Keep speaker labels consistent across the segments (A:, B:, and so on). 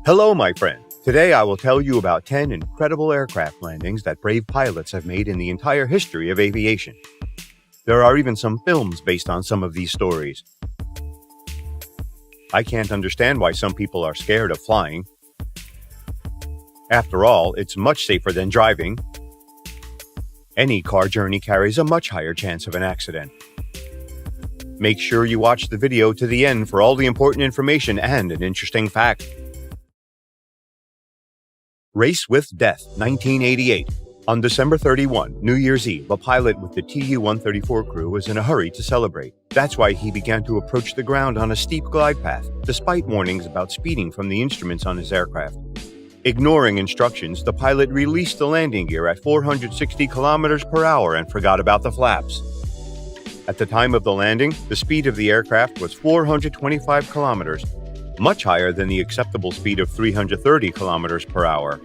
A: Hello, my friend. Today I will tell you about 10 incredible aircraft landings that brave pilots have made in the entire history of aviation. There are even some films based on some of these stories. I can't understand why some people are scared of flying. After all, it's much safer than driving. Any car journey carries a much higher chance of an accident. Make sure you watch the video to the end for all the important information and an interesting fact. Race with Death, 1988. On December 31, New Year's Eve, a pilot with the Tu-134 crew was in a hurry to celebrate. That's why he began to approach the ground on a steep glide path, despite warnings about speeding from the instruments on his aircraft. Ignoring instructions, the pilot released the landing gear at 460 kilometers per hour and forgot about the flaps. At the time of the landing, the speed of the aircraft was 425 kilometers, much higher than the acceptable speed of 330 kilometers per hour.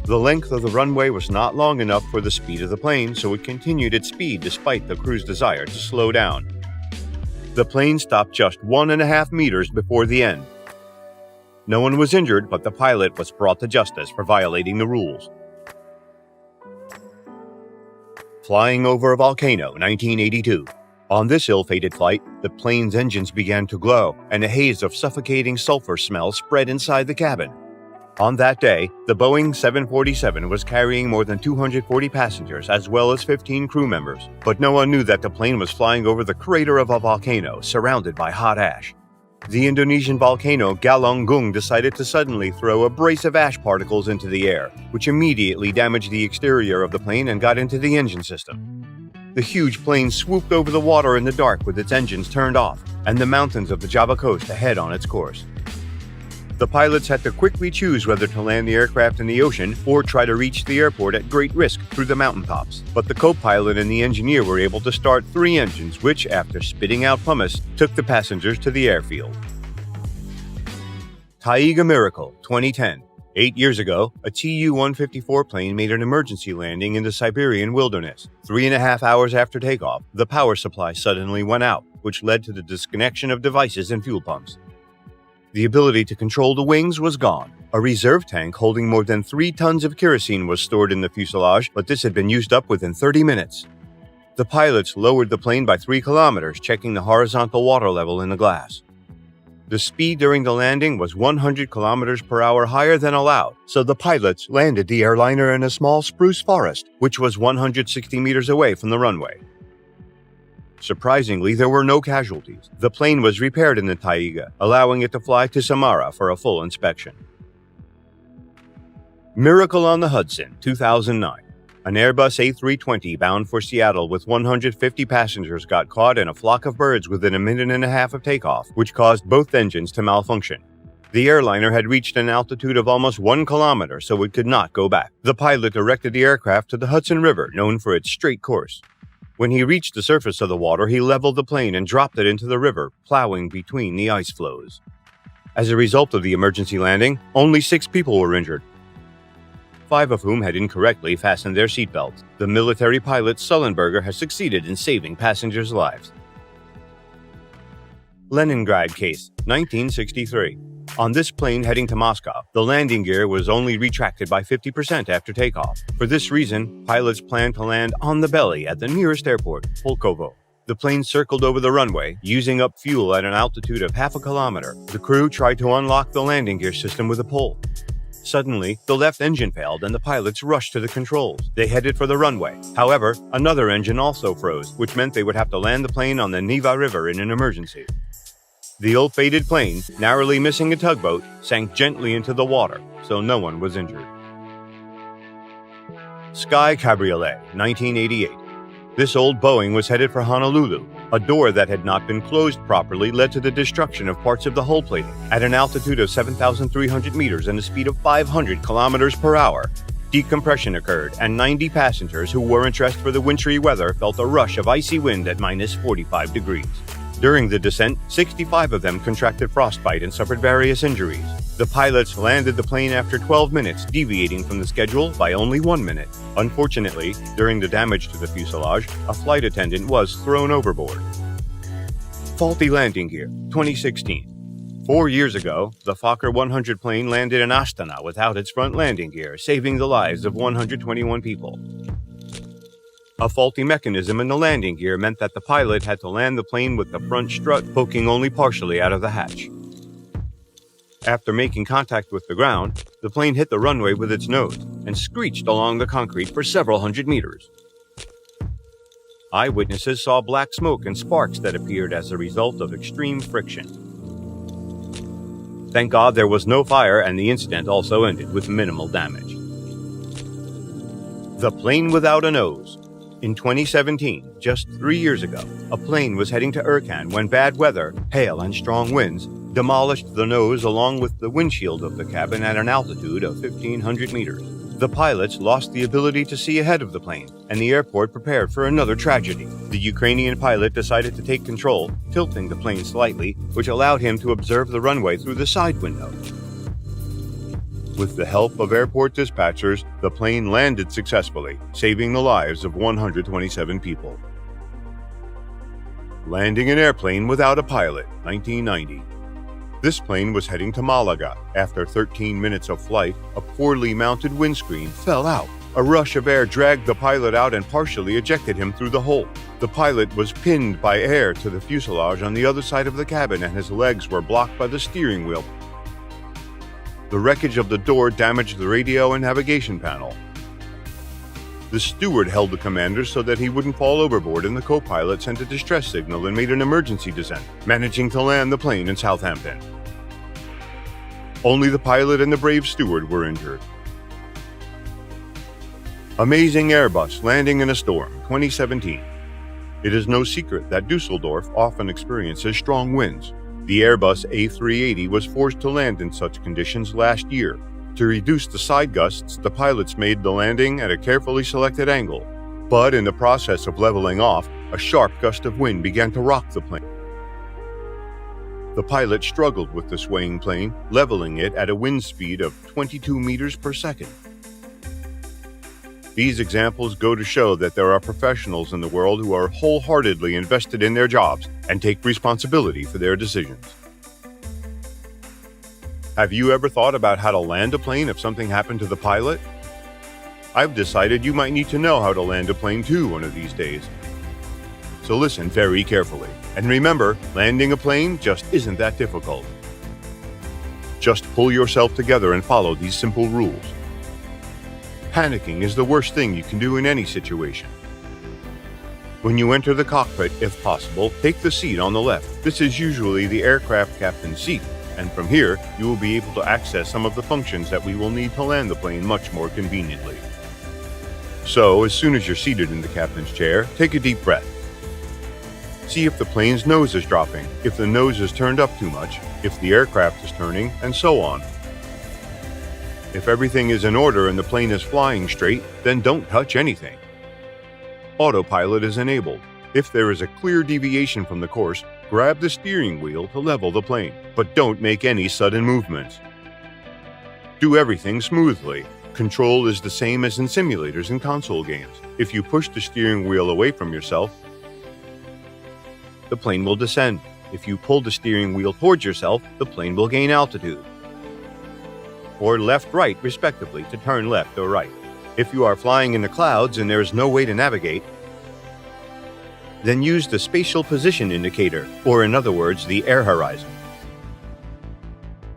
A: The length of the runway was not long enough for the speed of the plane, so it continued its speed despite the crew's desire to slow down. The plane stopped just 1.5 meters before the end. No one was injured, but the pilot was brought to justice for violating the rules. Flying over a volcano, 1982. On this ill-fated flight, the plane's engines began to glow, and a haze of suffocating sulfur smell spread inside the cabin. On that day, the Boeing 747 was carrying more than 240 passengers as well as 15 crew members, but no one knew that the plane was flying over the crater of a volcano surrounded by hot ash. The Indonesian volcano Galunggung decided to suddenly throw a brace of ash particles into the air, which immediately damaged the exterior of the plane and got into the engine system. The huge plane swooped over the water in the dark with its engines turned off, and the mountains of the Java coast ahead on its course. The pilots had to quickly choose whether to land the aircraft in the ocean or try to reach the airport at great risk through the mountaintops. But the co-pilot and the engineer were able to start 3 engines, which, after spitting out pumice, took the passengers to the airfield. Taiga Miracle, 2010. 8 years ago, a Tu-154 plane made an emergency landing in the Siberian wilderness. 3.5 hours after takeoff, the power supply suddenly went out, which led to the disconnection of devices and fuel pumps. The ability to control the wings was gone. A reserve tank holding more than 3 tons of kerosene was stored in the fuselage, but this had been used up within 30 minutes. The pilots lowered the plane by 3 kilometers, checking the horizontal water level in the glass. The speed during the landing was 100 kilometers per hour higher than allowed, so the pilots landed the airliner in a small spruce forest, which was 160 meters away from the runway. Surprisingly, there were no casualties. The plane was repaired in the Taiga, allowing it to fly to Samara for a full inspection. Miracle on the Hudson, 2009. An Airbus A320 bound for Seattle with 150 passengers got caught in a flock of birds within 1.5 minutes of takeoff, which caused both engines to malfunction. The airliner had reached an altitude of almost 1 kilometer, so it could not go back. The pilot directed the aircraft to the Hudson River, known for its straight course. When he reached the surface of the water, he leveled the plane and dropped it into the river, plowing between the ice floes. As a result of the emergency landing, only 6 people were injured, 5 of whom had incorrectly fastened their seatbelts. The military pilot Sullenberger has succeeded in saving passengers' lives. Leningrad Case, 1963. On this plane heading to Moscow, the landing gear was only retracted by 50% after takeoff. For this reason, pilots planned to land on the belly at the nearest airport, Pulkovo. The plane circled over the runway, using up fuel at an altitude of 0.5 kilometer. The crew tried to unlock the landing gear system with a pull. Suddenly, the left engine failed and the pilots rushed to the controls. They headed for the runway. However, another engine also froze, which meant they would have to land the plane on the Neva River in an emergency. The ill-fated plane, narrowly missing a tugboat, sank gently into the water, so no one was injured. Sky Cabriolet, 1988. This old Boeing was headed for Honolulu. A door that had not been closed properly led to the destruction of parts of the hull plating. At an altitude of 7,300 meters and a speed of 500 kilometers per hour, decompression occurred, and 90 passengers who weren't dressed for the wintry weather felt a rush of icy wind at minus 45 degrees. During the descent, 65 of them contracted frostbite and suffered various injuries. The pilots landed the plane after 12 minutes, deviating from the schedule by only 1 minute. Unfortunately, during the damage to the fuselage, a flight attendant was thrown overboard. Faulty landing gear, 2016. 4 years ago, the Fokker 100 plane landed in Astana without its front landing gear, saving the lives of 121 people. A faulty mechanism in the landing gear meant that the pilot had to land the plane with the front strut poking only partially out of the hatch. After making contact with the ground, the plane hit the runway with its nose and screeched along the concrete for several hundred meters. Eyewitnesses saw black smoke and sparks that appeared as a result of extreme friction. Thank God there was no fire, and the incident also ended with minimal damage. The plane without a nose. In 2017, just 3 years ago, a plane was heading to Ercan when bad weather, hail, and strong winds demolished the nose along with the windshield of the cabin at an altitude of 1,500 meters. The pilots lost the ability to see ahead of the plane, and the airport prepared for another tragedy. The Ukrainian pilot decided to take control, tilting the plane slightly, which allowed him to observe the runway through the side window. With the help of airport dispatchers, the plane landed successfully, saving the lives of 127 people. Landing an airplane without a pilot, 1990. This plane was heading to Malaga. After 13 minutes of flight, a poorly mounted windscreen fell out. A rush of air dragged the pilot out and partially ejected him through the hole. The pilot was pinned by air to the fuselage on the other side of the cabin, and his legs were blocked by the steering wheel. The wreckage of the door damaged the radio and navigation panel. The steward held the commander so that he wouldn't fall overboard, and the co-pilot sent a distress signal and made an emergency descent, managing to land the plane in Southampton. Only the pilot and the brave steward were injured. Amazing Airbus landing in a storm, 2017. It is no secret that Dusseldorf often experiences strong winds. The Airbus A380 was forced to land in such conditions last year. To reduce the side gusts, the pilots made the landing at a carefully selected angle. But in the process of leveling off, a sharp gust of wind began to rock the plane. The pilot struggled with the swaying plane, leveling it at a wind speed of 22 meters per second. These examples go to show that there are professionals in the world who are wholeheartedly invested in their jobs and take responsibility for their decisions. Have you ever thought about how to land a plane if something happened to the pilot? I've decided you might need to know how to land a plane too one of these days. So listen very carefully. And remember, landing a plane just isn't that difficult. Just pull yourself together and follow these simple rules. Panicking is the worst thing you can do in any situation. When you enter the cockpit, if possible, take the seat on the left. This is usually the aircraft captain's seat, and from here, you will be able to access some of the functions that we will need to land the plane much more conveniently. So, as soon as you're seated in the captain's chair, take a deep breath. See if the plane's nose is dropping, if the nose is turned up too much, if the aircraft is turning, and so on. If everything is in order and the plane is flying straight, then don't touch anything. Autopilot is enabled. If there is a clear deviation from the course, grab the steering wheel to level the plane, but don't make any sudden movements. Do everything smoothly. Control is the same as in simulators and console games. If you push the steering wheel away from yourself, the plane will descend. If you pull the steering wheel towards yourself, the plane will gain altitude. Or left-right, respectively, to turn left or right. If you are flying in the clouds and there is no way to navigate, then use the spatial position indicator, or in other words, the air horizon.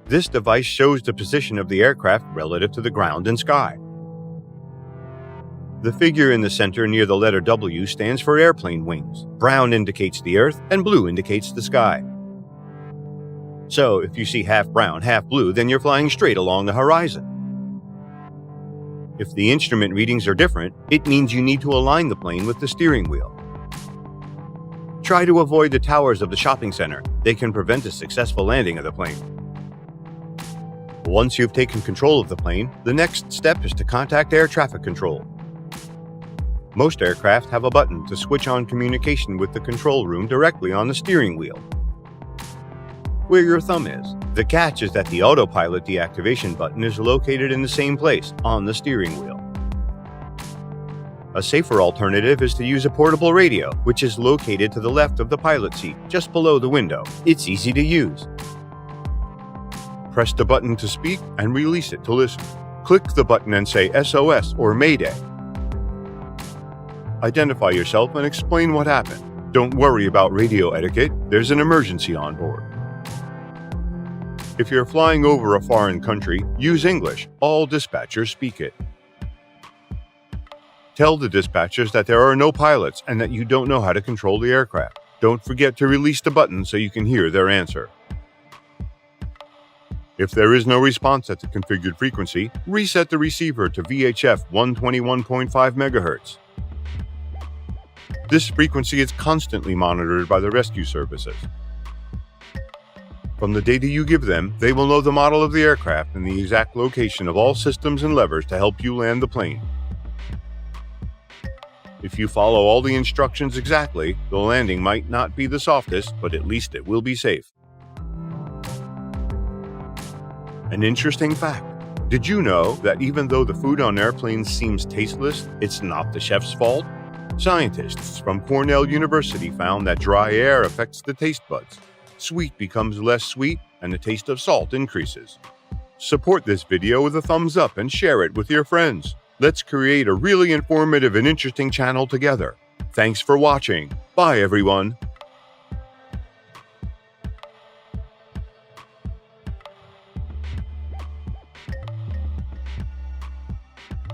A: This device shows the position of the aircraft relative to the ground and sky. The figure in the center near the letter W stands for airplane wings. Brown indicates the earth, and blue indicates the sky. So, if you see half brown, half blue, then you're flying straight along the horizon. If the instrument readings are different, it means you need to align the plane with the steering wheel. Try to avoid the towers of the shopping center. They can prevent a successful landing of the plane. Once you've taken control of the plane, the next step is to contact air traffic control. Most aircraft have a button to switch on communication with the control room directly on the steering wheel, where your thumb is. The catch is that the autopilot deactivation button is located in the same place, on the steering wheel. A safer alternative is to use a portable radio, which is located to the left of the pilot seat, just below the window. It's easy to use. Press the button to speak and release it to listen. Click the button and say SOS or Mayday. Identify yourself and explain what happened. Don't worry about radio etiquette, there's an emergency on board. If you're flying over a foreign country, use English. All dispatchers speak it. Tell the dispatchers that there are no pilots and that you don't know how to control the aircraft. Don't forget to release the button so you can hear their answer. If there is no response at the configured frequency, reset the receiver to VHF 121.5 MHz. This frequency is constantly monitored by the rescue services. From the data you give them, they will know the model of the aircraft and the exact location of all systems and levers to help you land the plane. If you follow all the instructions exactly, the landing might not be the softest, but at least it will be safe. An interesting fact. Did you know that even though the food on airplanes seems tasteless, it's not the chef's fault? Scientists from Cornell University found that dry air affects the taste buds. Sweet becomes less sweet, and the taste of salt increases. Support this video with a thumbs up and share it with your friends. Let's create a really informative and interesting channel together. Thanks for watching. Bye, everyone.